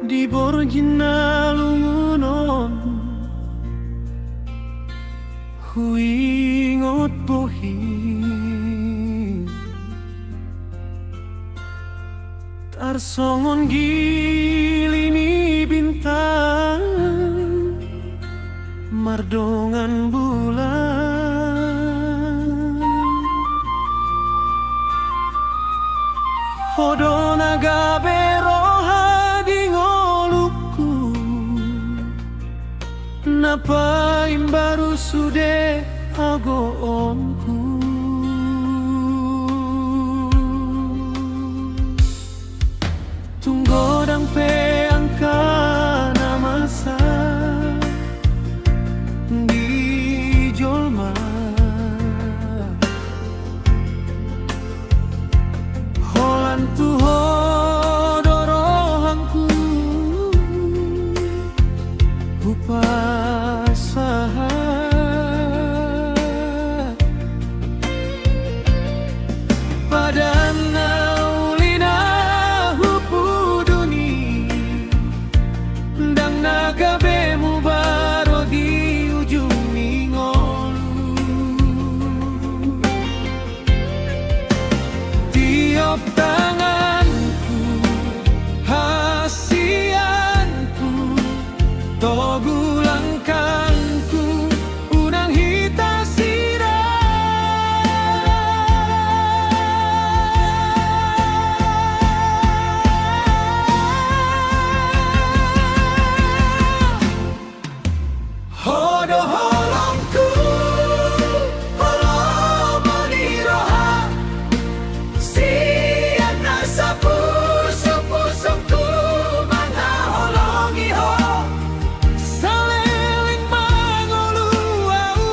di borgina lungunon huingot bohi tarsongon gilini bintang mardongan bulan hodo naga beroha di ngoluku napa imbaru sude ago omku tunggu dang pe angka namasa di jolma holan tuho dorohangku upasaha padana ulina hupu duni dang naga bemu baro di ujung ningolu tiop tanganku hasianku togu langkangku unang hita sira hodo holongku holong maniroha sian nasapu supu-supu mana holongi ho saleling mangolu au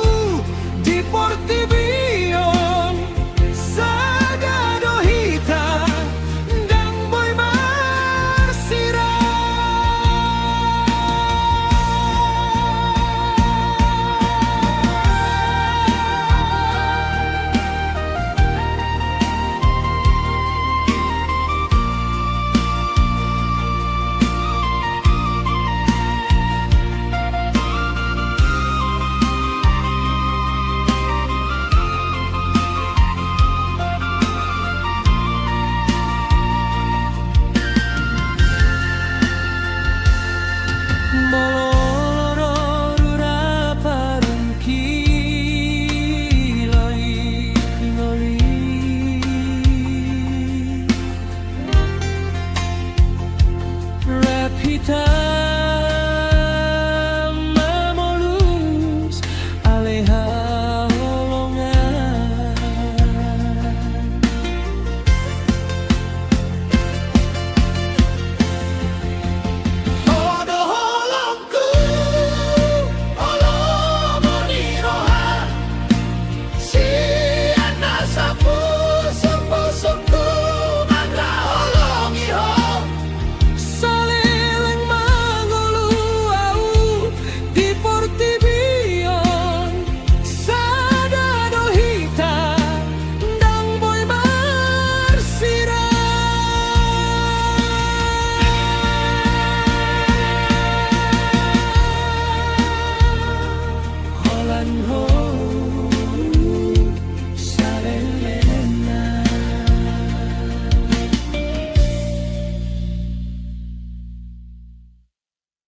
di portibion sagado hita dang boy marsira Hita